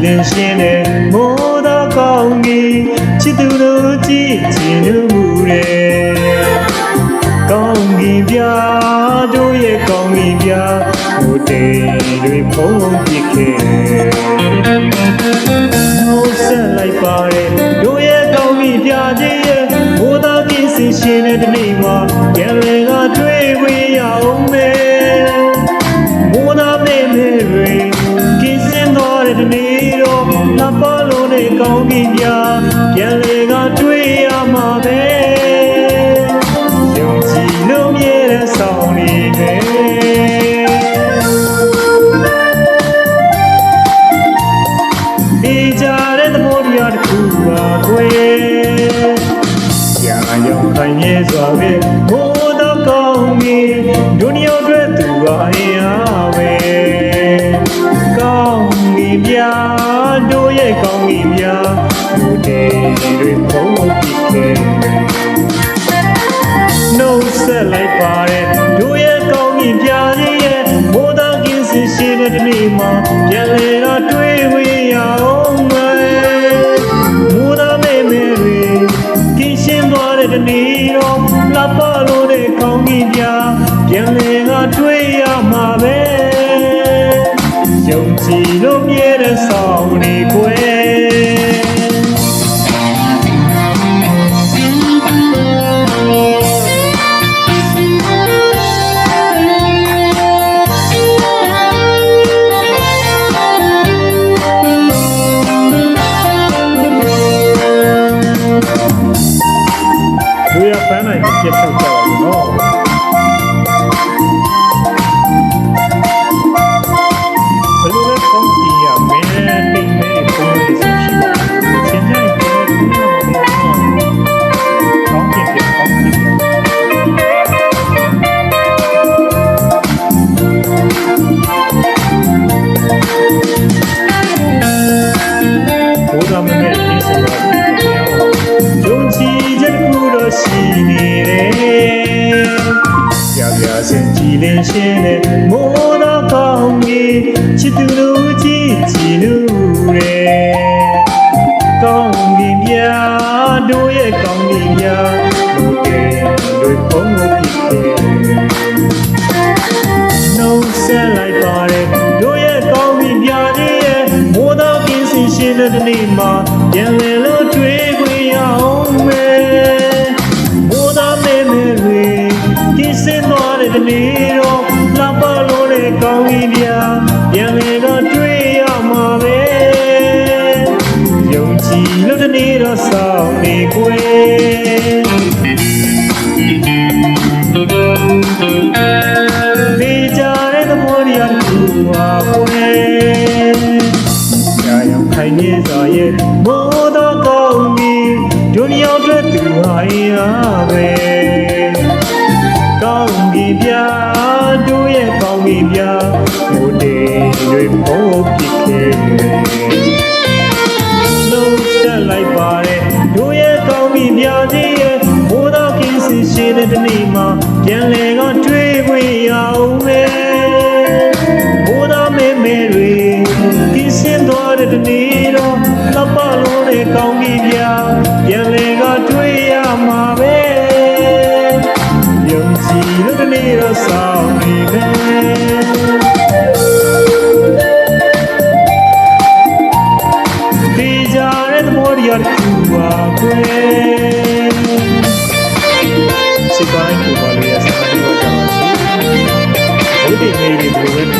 ရင်ရှင်တဲ့မိုးသောကောင်းကြီးချစ်သူတို့ကြည်ချင်မှုတဲ့ကောင်းကြီးပြတို့ရဲ့ကောင်းကြီးပြဟိုတေတွေဖုံးပြခဲ့ဟုတ်ဆက်လိုက်ပါတယ်တို့ရဲ့ကောင်းကြီးပြခြင်းရဲ့မိုးသောကင်းစင်ရှင်တဲ့ဒီနေ့မှာပြန်လည်ကတွေ့ဝေးရအောင်မယ်မိုးသောမေမေတွေကင်းစင်တော်တဲ့ဒီနေ့တော့လပ်ပါလို့နဲ့ကောင်းကြီးပြပြန်လည်ကတွေ့ရမှာပဲယုံကြည်လို့မြဲတဲ့ဆောင်နေမယ်ဒီကြတဲ့သဘောတရားတစ်ခုပါကွယ်ရာရောင်တိုင်းမြဲစွာပဲဘိုးတော်ကောင်းကြီးဒုညောအတွက်သူပါအရာပဲကောင်းကြီးပြတို့ရဲ့ကောင်းကြီးပြဘုရားတွေဖုံးပြခဲ့နှုတ်ဆက်လိုက်ပါတယ်တို့ရဲ့ကောင်းကြီးပြခြင်းရဲ့မိုးတော်ကင်းစင်ရှင်တဲ့ဒီနေ့မှာပြန်လည်တော့တွေ့ဝေးရအောင်မယ်မိုးတော်မေမေတွေကင်းရှင်းသွားတဲ့ဒီနေ့တော့လပ်ပါလို့တဲ့ကောင်းကြီးပြပြန်လည်ကတွေ့ရမှာပဲယုံကြည်လို့မြဲတဲ့ဆောင်နေကွယ်တို့ရပန်းနိုင်ပြတ်ထုတ်ကြပါဘူးနော်ဘယ်လိုလဲကောင်းကြီးရမင်းတိတ်နေပုံလေးဆိုရှိတယ်ချင်းချင်းပြောပြီးတော့ကောင်းကြီးပြကောင်းကြီးပြဘုရားမင်းရဲ့ဒီစကားယုံကြည်ချက်ကိုတော့ရှိနေတယ်ကြာပြစင်ကြည်လင်ရှင်တဲ့မိုးတော်ကောင်းကြီးချစ်သူတို့ကြည်ကြည်လို့တဲ့ကောင်းကြီးပြတို့ရဲ့ကောင်းကြီးပြတို့တဲ့တို့ဖုံးလို့ဖြစ်တယ်နှုတ်ဆက်လိုက်ပါတယ်တို့ရဲ့ကောင်းကြီးပြခြင်းရဲ့မိုးတော်ကင်းစင်ရှင်တဲ့ဒီနေ့မှာပြန်လည်လို့တွေ့ခွင့်ရအောင်မယ်မိုးတော်မေမေတွေကင်းစင်သွားတဲ့ဒီနေ့တော့လပ်ပါလို့တဲ့ကောင်းကြီးပြပြန်လည်တော့တွေ့ရမှာပဲယုံကြည်လို့ဒီနေ့တော့ဆောင်နေကွယ်ဒီကြတဲ့သဘောတရားတစ်ခုပါကွယ်ရာရောင်ခိုင်နေစွာရဲ့မိုးတော်ကောင်းကြီးဒုညောအတွက်သူဟာရပဲကောင်းကြီးပြတို့ရဲ့ကောင်းကြီးပြဘုရားတွေဘုံဖြစ်ခဲ့နှုတ်ဆက်လိုက်ပါတယ်တို့ရဲ့ကောင်းကြီးပြခြင်းရဲ့ဘုရားကင်းစင်ရှင်တဲ့ဒီနေ့မှာပြန်လည်ကတွေ့ခွင့်ရအောင်မယ်ဘုရားမေမေတွေကင်းစင်သွားတဲ့ဒီနေ့တော့လပ်ပါလို့တဲ့ကောင်းကြီးပြပြန်လည်ကတွေ့ရမှာပဲယုံကြည်လို့ဒီနေ့တော့ဆောင်နေမယ်ဒီကြတဲ့သဘောတရားတစ်ခုပါကွယ်စိတ်ပိုင်းကိုပါလို့ရစားပြီးတော့ကြောင်းစီဘုဒ္ဓမေတွေဘယ်လိုလဲ